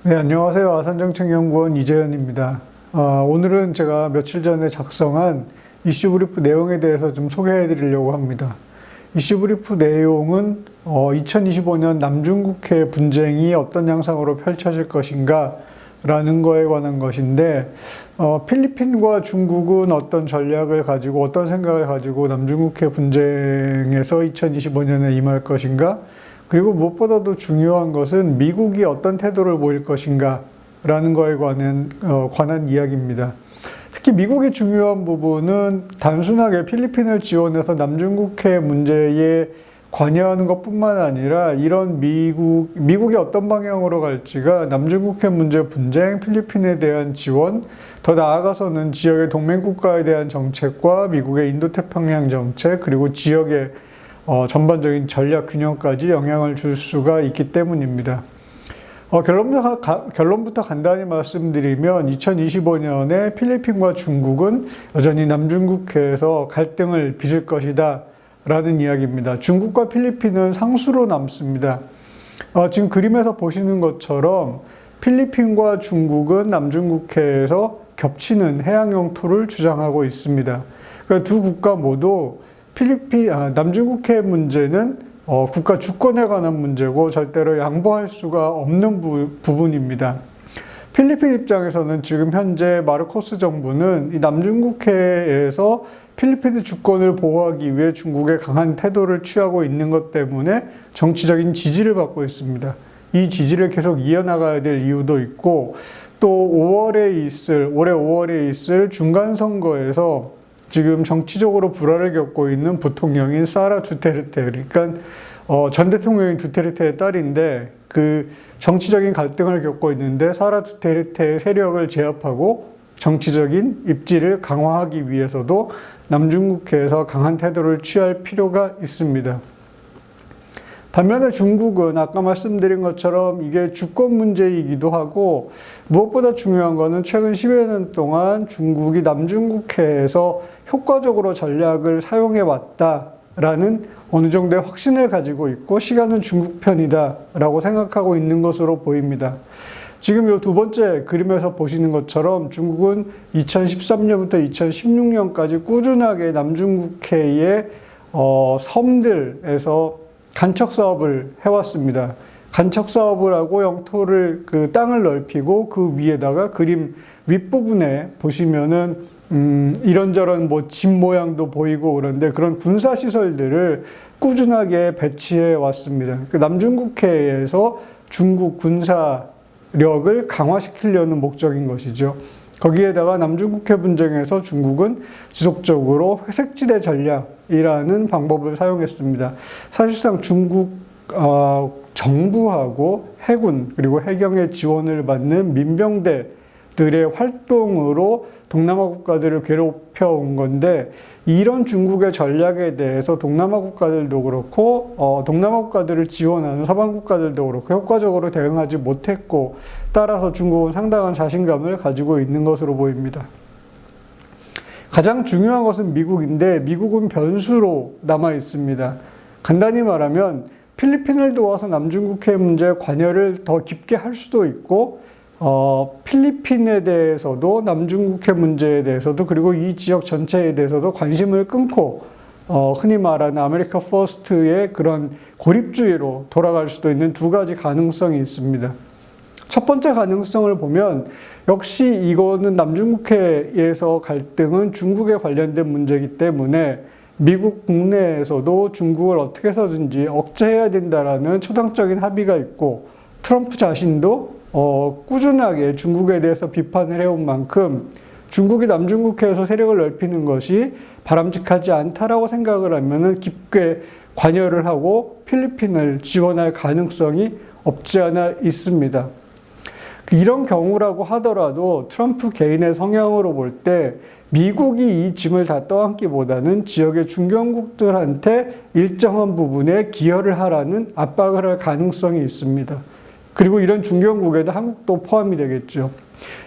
네, 안녕하세요. 아산정책연구원 이재현입니다. 오늘은 제가 며칠 전에 작성한 이슈 브리프 내용에 대해서 좀 소개해 드리려고 합니다. 이슈 브리프 내용은 2025년 남중국해 분쟁이 어떤 양상으로 펼쳐질 것인가 라는 거에 관한 것인데, 필리핀과 중국은 어떤 전략을 가지고 어떤 생각을 가지고 남중국해 분쟁에서 2025년에 임할 것인가, 그리고 무엇보다도 중요한 것은 미국이 어떤 태도를 보일 것인가 라는 거에 관한 이야기입니다. 특히 미국의 중요한 부분은 단순하게 필리핀을 지원해서 남중국해 문제에 관여하는 것뿐만 아니라 이런 미국이 어떤 방향으로 갈지가 남중국해 문제 분쟁, 필리핀에 대한 지원, 더 나아가서는 지역의 동맹국가에 대한 정책과 미국의 인도태평양 정책, 그리고 지역의 전반적인 전략 균형까지 영향을 줄 수가 있기 때문입니다. 결론부터 간단히 말씀드리면 2025년에 필리핀과 중국은 여전히 남중국해에서 갈등을 빚을 것이다 라는 이야기입니다. 중국과 필리핀은 상수로 남습니다. 지금 그림에서 보시는 것처럼 필리핀과 중국은 남중국해에서 겹치는 해양 영토를 주장하고 있습니다. 그러니까 두 국가 모두 남중국해 문제는 국가 주권에 관한 문제고 절대로 양보할 수가 없는 부분입니다. 필리핀 입장에서는 지금 현재 마르코스 정부는 이 남중국해에서 필리핀의 주권을 보호하기 위해 중국의 강한 태도를 취하고 있는 것 때문에 정치적인 지지를 받고 있습니다. 이 지지를 계속 이어나가야 될 이유도 있고, 또 올해 5월에 있을 중간선거에서 지금 정치적으로 불화를 겪고 있는 부통령인 사라 두테르테, 그러니까 전 대통령인 두테르테의 딸인데 그 정치적인 갈등을 겪고 있는데 사라 두테르테의 세력을 제압하고 정치적인 입지를 강화하기 위해서도 남중국해에서 강한 태도를 취할 필요가 있습니다. 반면에 중국은 아까 말씀드린 것처럼 이게 주권 문제이기도 하고, 무엇보다 중요한 것은 최근 10여 년 동안 중국이 남중국해에서 효과적으로 전략을 사용해 왔다라는 어느 정도의 확신을 가지고 있고, 시간은 중국 편이다라고 생각하고 있는 것으로 보입니다. 지금 이 두 번째 그림에서 보시는 것처럼 중국은 2013년부터 2016년까지 꾸준하게 남중국해의 섬들에서 간척 사업을 해왔습니다. 간척 사업을 하고 영토를 땅을 넓히고 그 위에다가 그림 윗부분에 보시면은 이런저런 집 모양도 보이고 그런데 그런 군사 시설들을 꾸준하게 배치해 왔습니다. 남중국해에서 중국 군사력을 강화시키려는 목적인 것이죠. 거기에다가 남중국해 분쟁에서 중국은 지속적으로 회색지대 전략이라는 방법을 사용했습니다. 사실상 중국 정부하고 해군 그리고 해경의 지원을 받는 민병대들의 활동으로 동남아 국가들을 괴롭혀온 건데, 이런 중국의 전략에 대해서 동남아 국가들도 그렇고 동남아 국가들을 지원하는 서방 국가들도 그렇고 효과적으로 대응하지 못했고, 따라서 중국은 상당한 자신감을 가지고 있는 것으로 보입니다. 가장 중요한 것은 미국인데, 미국은 변수로 남아 있습니다. 간단히 말하면 필리핀을 도와서 남중국해 문제에 관여를 더 깊게 할 수도 있고, 필리핀에 대해서도 남중국해 문제에 대해서도 그리고 이 지역 전체에 대해서도 관심을 끊고 흔히 말하는 아메리카 퍼스트의 그런 고립주의로 돌아갈 수도 있는 두 가지 가능성이 있습니다. 첫 번째 가능성을 보면 역시 이거는 남중국해에서 갈등은 중국에 관련된 문제이기 때문에 미국 국내에서도 중국을 어떻게 해서든지 억제해야 된다라는 초당적인 합의가 있고, 트럼프 자신도 꾸준하게 중국에 대해서 비판을 해온 만큼 중국이 남중국해에서 세력을 넓히는 것이 바람직하지 않다라고 생각을 하면은 깊게 관여를 하고 필리핀을 지원할 가능성이 없지 않아 있습니다. 이런 경우라고 하더라도 트럼프 개인의 성향으로 볼 때 미국이 이 짐을 다 떠안기보다는 지역의 중견국들한테 일정한 부분에 기여를 하라는 압박을 할 가능성이 있습니다. 그리고 이런 중견국에도 한국도 포함이 되겠죠.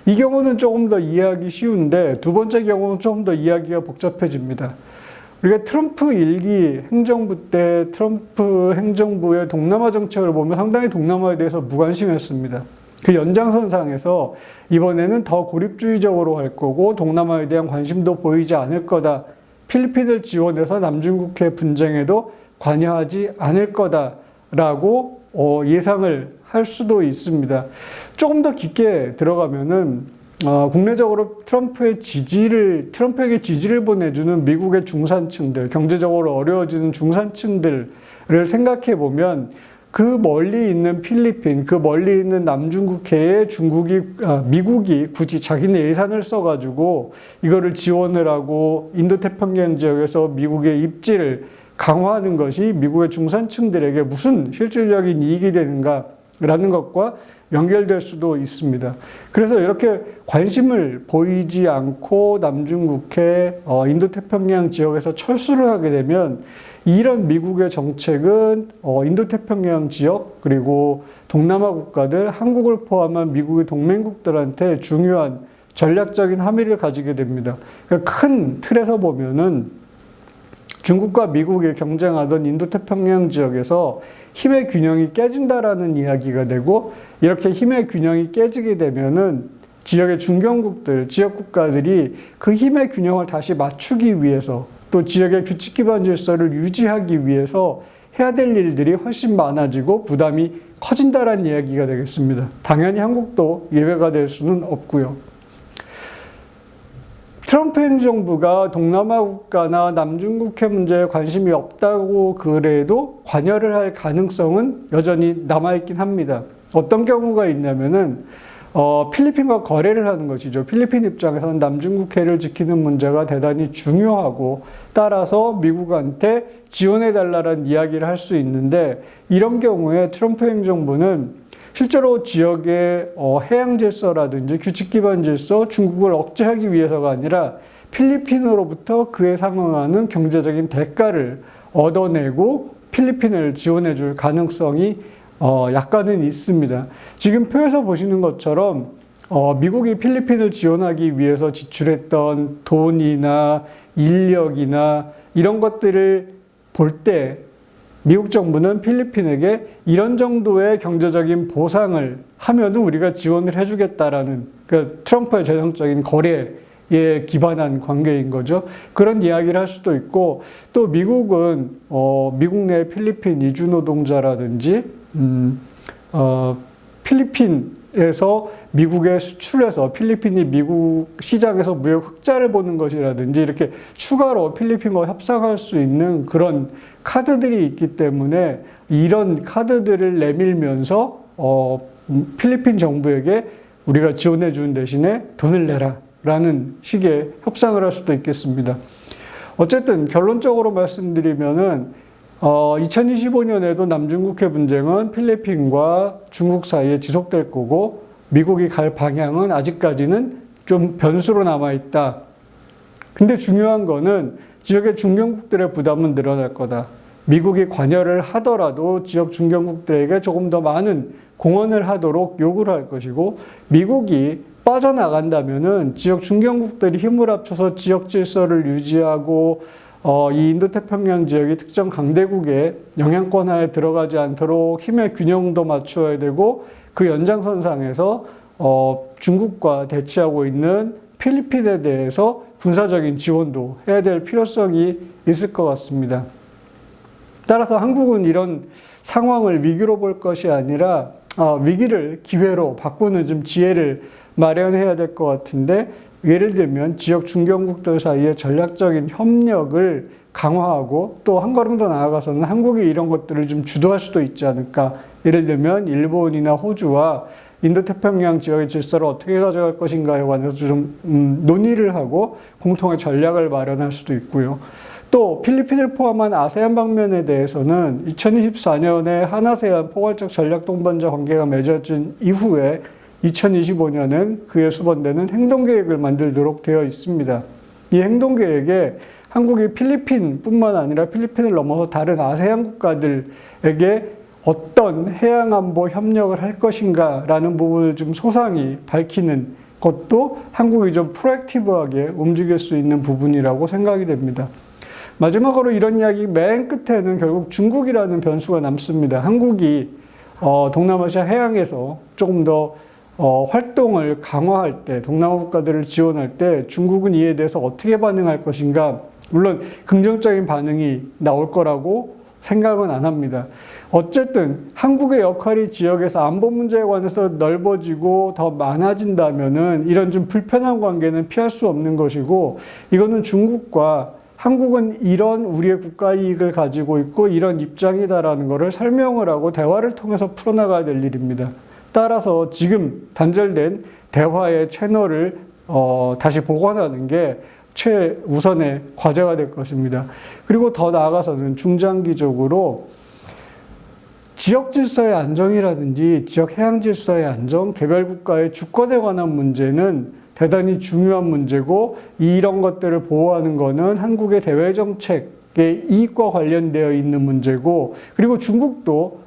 이 경우는 조금 더 이해하기 쉬운데, 두 번째 경우는 조금 더 이야기가 복잡해집니다. 우리가 트럼프 1기 행정부 때 트럼프 행정부의 동남아 정책을 보면 상당히 동남아에 대해서 무관심했습니다. 그 연장선상에서 이번에는 더 고립주의적으로 할 거고 동남아에 대한 관심도 보이지 않을 거다. 필리핀을 지원해서 남중국해 분쟁에도 관여하지 않을 거다라고 예상을 할 수도 있습니다. 조금 더 깊게 들어가면은 국내적으로 트럼프에게 지지를 보내주는 미국의 중산층들, 경제적으로 어려워지는 중산층들을 생각해 보면 그 멀리 있는 필리핀, 그 멀리 있는 남중국해에 미국이 굳이 자기네 예산을 써가지고 이거를 지원을 하고 인도태평양 지역에서 미국의 입지를 강화하는 것이 미국의 중산층들에게 무슨 실질적인 이익이 되는가라는 것과 연결될 수도 있습니다. 그래서 이렇게 관심을 보이지 않고 남중국해, 인도태평양 지역에서 철수를 하게 되면 이런 미국의 정책은 인도태평양 지역 그리고 동남아 국가들, 한국을 포함한 미국의 동맹국들한테 중요한 전략적인 함의를 가지게 됩니다. 그러니까 큰 틀에서 보면은 중국과 미국이 경쟁하던 인도태평양 지역에서 힘의 균형이 깨진다라는 이야기가 되고 이렇게 힘의 균형이 깨지게 되면은 지역의 중견국들, 지역 국가들이 그 힘의 균형을 다시 맞추기 위해서 또 지역의 규칙 기반 질서를 유지하기 위해서 해야 될 일들이 훨씬 많아지고 부담이 커진다라는 이야기가 되겠습니다. 당연히 한국도 예외가 될 수는 없고요. 트럼프 행정부가 동남아 국가나 남중국해 문제에 관심이 없다고 그래도 관여를 할 가능성은 여전히 남아있긴 합니다. 어떤 경우가 있냐면은 필리핀과 거래를 하는 것이죠. 필리핀 입장에서는 남중국해를 지키는 문제가 대단히 중요하고 따라서 미국한테 지원해달라는 이야기를 할 수 있는데 이런 경우에 트럼프 행정부는 실제로 지역의 해양 질서라든지 규칙 기반 질서, 중국을 억제하기 위해서가 아니라 필리핀으로부터 그에 상응하는 경제적인 대가를 얻어내고 필리핀을 지원해 줄 가능성이 약간은 있습니다. 지금 표에서 보시는 것처럼 미국이 필리핀을 지원하기 위해서 지출했던 돈이나 인력이나 이런 것들을 볼 때 미국 정부는 필리핀에게 이런 정도의 경제적인 보상을 하면은 우리가 지원을 해주겠다라는 그러니까 트럼프의 재정적인 거래에 기반한 관계인 거죠. 그런 이야기를 할 수도 있고 또 미국은 미국 내 필리핀 이주 노동자라든지 필리핀에서 미국에 수출해서 필리핀이 미국 시장에서 무역 흑자를 보는 것이라든지 이렇게 추가로 필리핀과 협상할 수 있는 그런 카드들이 있기 때문에 이런 카드들을 내밀면서 필리핀 정부에게 우리가 지원해 주는 대신에 돈을 내라 라는 식의 협상을 할 수도 있겠습니다. 어쨌든 결론적으로 말씀드리면은 2025년에도 남중국해 분쟁은 필리핀과 중국 사이에 지속될 거고 미국이 갈 방향은 아직까지는 좀 변수로 남아있다. 근데 중요한 거는 지역의 중견국들의 부담은 늘어날 거다. 미국이 관여를 하더라도 지역 중견국들에게 조금 더 많은 공헌을 하도록 요구를 할 것이고 미국이 빠져나간다면은 지역 중견국들이 힘을 합쳐서 지역 질서를 유지하고 이 인도태평양 지역이 특정 강대국의 영향권 하에 들어가지 않도록 힘의 균형도 맞추어야 되고 그 연장선상에서 중국과 대치하고 있는 필리핀에 대해서 군사적인 지원도 해야 될 필요성이 있을 것 같습니다. 따라서 한국은 이런 상황을 위기로 볼 것이 아니라 위기를 기회로 바꾸는 좀 지혜를 마련해야 될 것 같은데 예를 들면 지역 중견국들 사이의 전략적인 협력을 강화하고 또 한 걸음 더 나아가서는 한국이 이런 것들을 좀 주도할 수도 있지 않을까. 예를 들면 일본이나 호주와 인도태평양 지역의 질서를 어떻게 가져갈 것인가에 관해서 좀 논의를 하고 공통의 전략을 마련할 수도 있고요. 또 필리핀을 포함한 아세안 방면에 대해서는 2024년에 한아세안 포괄적 전략 동반자 관계가 맺어진 이후에 2025년은 그에 수반되는 행동계획을 만들도록 되어 있습니다. 이 행동계획에 한국이 필리핀뿐만 아니라 필리핀을 넘어서 다른 아세안 국가들에게 어떤 해양안보 협력을 할 것인가라는 부분을 좀 소상히 밝히는 것도 한국이 좀 프로액티브하게 움직일 수 있는 부분이라고 생각이 됩니다. 마지막으로 이런 이야기 맨 끝에는 결국 중국이라는 변수가 남습니다. 한국이 동남아시아 해양에서 조금 더 활동을 강화할 때, 동남아 국가들을 지원할 때 중국은 이에 대해서 어떻게 반응할 것인가? 물론 긍정적인 반응이 나올 거라고 생각은 안 합니다. 어쨌든 한국의 역할이 지역에서 안보 문제에 관해서 넓어지고 더 많아진다면은 이런 좀 불편한 관계는 피할 수 없는 것이고, 이거는 중국과 한국은 이런 우리의 국가 이익을 가지고 있고 이런 입장이다라는 것을 설명을 하고 대화를 통해서 풀어나가야 될 일입니다. 따라서 지금 단절된 대화의 채널을 다시 복원하는 게 최우선의 과제가 될 것입니다. 그리고 더 나아가서는 중장기적으로 지역 질서의 안정이라든지 지역 해양 질서의 안정, 개별 국가의 주권에 관한 문제는 대단히 중요한 문제고, 이런 것들을 보호하는 것은 한국의 대외 정책의 이익과 관련되어 있는 문제고, 그리고 중국도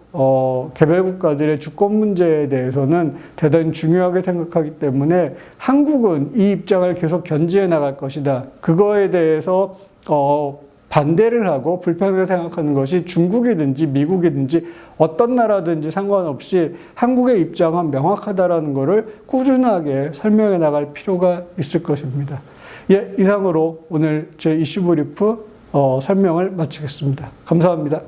개별 국가들의 주권 문제에 대해서는 대단히 중요하게 생각하기 때문에 한국은 이 입장을 계속 견지해 나갈 것이다. 그거에 대해서 반대를 하고 불편하게 생각하는 것이 중국이든지 미국이든지 어떤 나라든지 상관없이 한국의 입장은 명확하다라는 것을 꾸준하게 설명해 나갈 필요가 있을 것입니다. 예, 이상으로 오늘 제 이슈 브리프 설명을 마치겠습니다. 감사합니다.